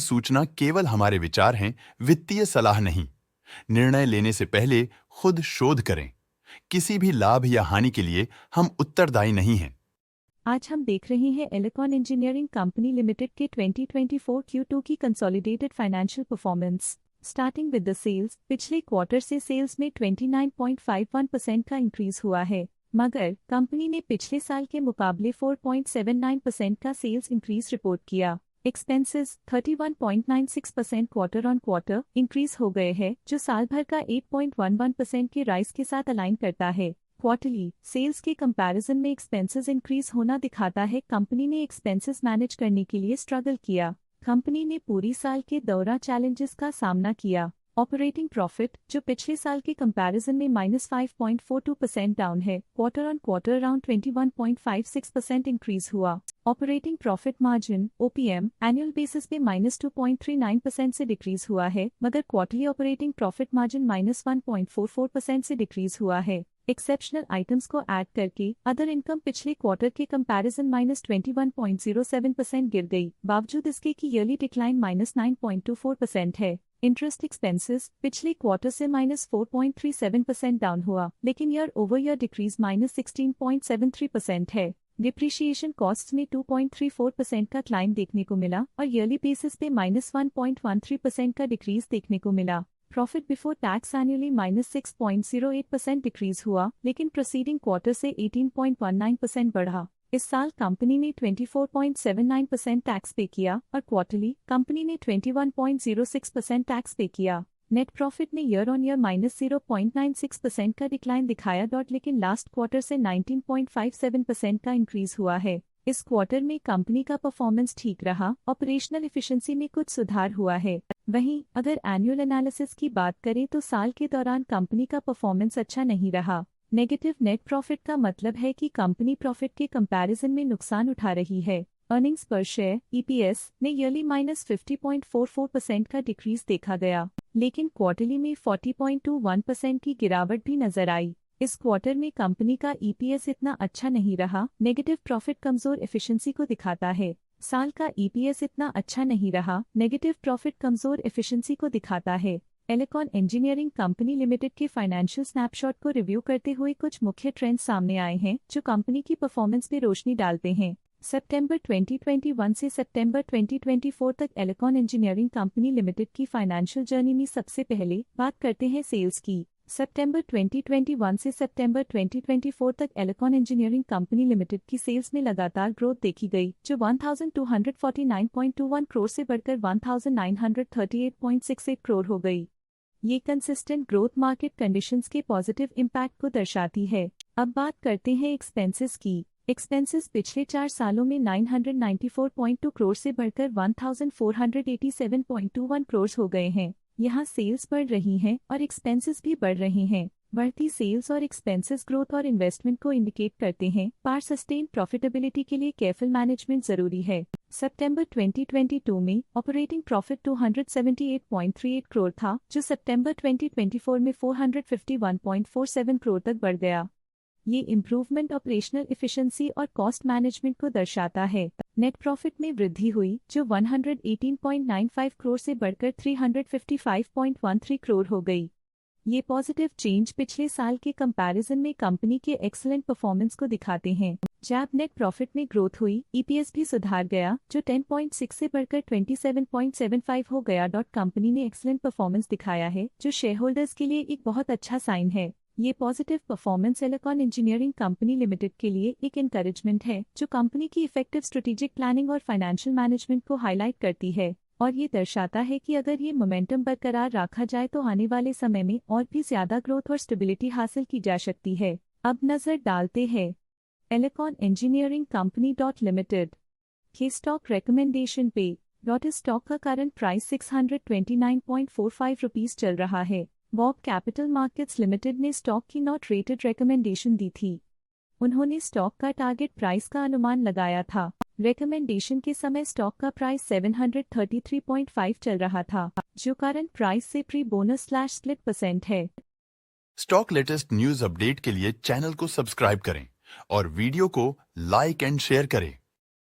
सूचना केवल हमारे विचार हैं, वित्तीय सलाह नहीं। निर्णय लेने से पहले खुद शोध करें। किसी भी लाभ या हानि के लिए हम उत्तरदायी नहीं हैं। आज हम देख रहे हैं एलिकॉन इंजीनियरिंग कंपनी लिमिटेड के 2024 Q2 की consolidated financial performance. Starting with the sales, पिछले क्वार्टर से सेल्स में 29.51% का इंक्रीज हुआ है, मगर कंपनी ने पिछले साल के मुकाबले 4.79% का सेल्स इंक्रीज रिपोर्ट किया। Expenses 31.96% quarter on quarter increase हो गए हैं, जो साल भर का 8.11% के राइज के साथ अलाइन करता है। क्वार्टरली सेल्स के कंपैरिजन में एक्सपेंसेस इंक्रीज होना दिखाता है कंपनी ने एक्सपेंसेस मैनेज करने के लिए स्ट्रगल किया। कंपनी ने पूरी साल के दौरान चैलेंजेस का सामना किया। ऑपरेटिंग प्रॉफिट, जो पिछले साल के कंपैरिजन में -5.42% डाउन है, quarter on quarter around 21.56% increase हुआ। Operating profit margin (OPM) annual basis पे -2.39% से डिक्रीज हुआ है, मगर क्वार्टरली ऑपरेटिंग प्रॉफिट मार्जिन -1.44% से डिक्रीज हुआ है। एक्सेप्शनल आइटम्स को ऐड करके अदर इनकम पिछले क्वार्टर के कंपैरिजन -21.07% गिर गई, बावजूद इसके कि ईयरली डिक्लाइन -9.24% है। इंटरेस्ट एक्सपेंसेस पिछले क्वार्टर से -4.37% डाउन हुआ, लेकिन ईयर ओवर ईयर डिक्रीज -16.73% है। डिप्रिशिएशन कॉस्ट्स में 2.34% का क्लाइम देखने को मिला और ईयरली बेसिस पे -1.13% का डिक्रीज देखने को मिला। Profit before tax annually -6.08% decrease हुआ, लेकिन प्रोसीडिंग क्वार्टर से 18.19% बढ़ा। इस साल कंपनी ने 24.79% टैक्स पे किया और क्वार्टरली कंपनी ने 21.06% टैक्स पे किया। नेट प्रॉफिट ने ईयर ऑन ईयर -0.96% का डिक्लाइन दिखाया, लेकिन लास्ट क्वार्टर से 19.57% का इंक्रीज हुआ है। इस क्वार्टर में कंपनी का परफॉर्मेंस ठीक रहा, ऑपरेशनल एफिशिएंसी में कुछ सुधार हुआ है। वहीं अगर एनुअल एनालिसिस की बात करें तो साल के दौरान कंपनी का परफॉर्मेंस अच्छा नहीं रहा। नेगेटिव नेट प्रॉफिट का मतलब है कि कंपनी प्रॉफिट के कंपैरिजन में नुकसान उठा रही है। अर्निंग्स पर शेयर (EPS) ने ईयरली -50.44% का डिक्रीज देखा गया, लेकिन क्वार्टरली में 40.21% की गिरावट भी नजर आई। इस क्वार्टर में कंपनी का EPS इतना अच्छा नहीं रहा। नेगेटिव प्रॉफिट कमजोर एफिशिएंसी को दिखाता है। साल का EPS इतना अच्छा नहीं रहा। नेगेटिव प्रॉफिट कमजोर एफिशिएंसी को दिखाता है। एलिकॉन इंजीनियरिंग कंपनी लिमिटेड के फाइनेंशियल स्नैपशॉट को रिव्यू करते हुए कुछ मुख्य ट्रेंड्स सामने आए हैं, जो कंपनी की परफॉर्मेंस पे रोशनी डालते हैं। सितंबर 2021 से सितंबर 2024 तक एलिकॉन इंजीनियरिंग कंपनी लिमिटेड की फाइनेंशियल जर्नी में सबसे पहले बात करते हैं सेल्स की। सितंबर 2021 से सितंबर 2024 तक एलिकॉन इंजीनियरिंग कंपनी लिमिटेड की सेल्स में लगातार ग्रोथ देखी गई, जो 1249.21 करोड़ से बढ़कर 1938.68 करोड़ हो गई। ये कंसिस्टेंट ग्रोथ मार्केट कंडीशंस के पॉजिटिव इम्पैक्ट को दर्शाती है। अब बात करते हैं एक्सपेंसेस की। एक्सपेंसेस पिछले 4 सालों में 994.2 करोड़ से बढ़कर 1487.21 करोड़ हो गए हैं। यहाँ सेल्स बढ़ रही हैं और एक्सपेंसेस भी बढ़ रहे हैं। बढ़ती सेल्स और एक्सपेंसेस ग्रोथ और इन्वेस्टमेंट को इंडिकेट करते हैं, पर सस्टेन प्रॉफिटेबिलिटी के लिए केयरफुल मैनेजमेंट जरूरी है। सितंबर 2022 में ऑपरेटिंग प्रॉफिट 278.38 करोड़ था, जो सितंबर 2024 में 451.47 करोड़ तक बढ़ गया। ये इम्प्रूवमेंट ऑपरेशनल एफिशिएंसी और कॉस्ट मैनेजमेंट को दर्शाता है। नेट प्रॉफिट में वृद्धि हुई, जो 118.95 करोड़ से बढ़कर 355.13 करोड़ हो गई। ये पॉजिटिव चेंज पिछले साल के कंपैरिजन में कंपनी के एक्सीलेंट परफॉर्मेंस को दिखाते हैं। जब नेट प्रॉफिट में ग्रोथ हुई, EPS भी सुधार गया, जो 10.6 से बढ़कर 27.75 हो गया। कंपनी ने एक्सीलेंट परफॉर्मेंस दिखाया है, जो शेयर होल्डर्स के लिए एक बहुत अच्छा साइन है। ये positive performance Elecon engineering company limited के लिए एक एनकरेजमेंट है, जो कंपनी की इफेक्टिव स्ट्रेटेजिक प्लानिंग और फाइनेंशियल मैनेजमेंट को हाईलाइट करती है, और ये दर्शाता है कि अगर ये मोमेंटम बरकरार रखा जाए तो आने वाले समय में और भी ज्यादा ग्रोथ और स्टेबिलिटी हासिल की जा सकती है। अब नजर डालते हैं एलिकॉन इंजीनियरिंग कंपनी लिमिटेड के स्टॉक रिकमेंडेशन पे। इस स्टॉक का करंट प्राइस 629.45 रुपीज चल रहा है। बॉब कैपिटल मार्केट्स लिमिटेड ने स्टॉक की नॉट रेटेड रिकमेंडेशन दी थी। उन्होंने स्टॉक का टारगेट प्राइस का अनुमान लगाया था। रिकमेंडेशन के समय स्टॉक का प्राइस 733.5 चल रहा था, जो करंट प्राइस से प्री बोनस /split% है। स्टॉक लेटेस्ट न्यूज अपडेट के लिए चैनल को सब्सक्राइब करें और वीडियो को लाइक एंड शेयर करें।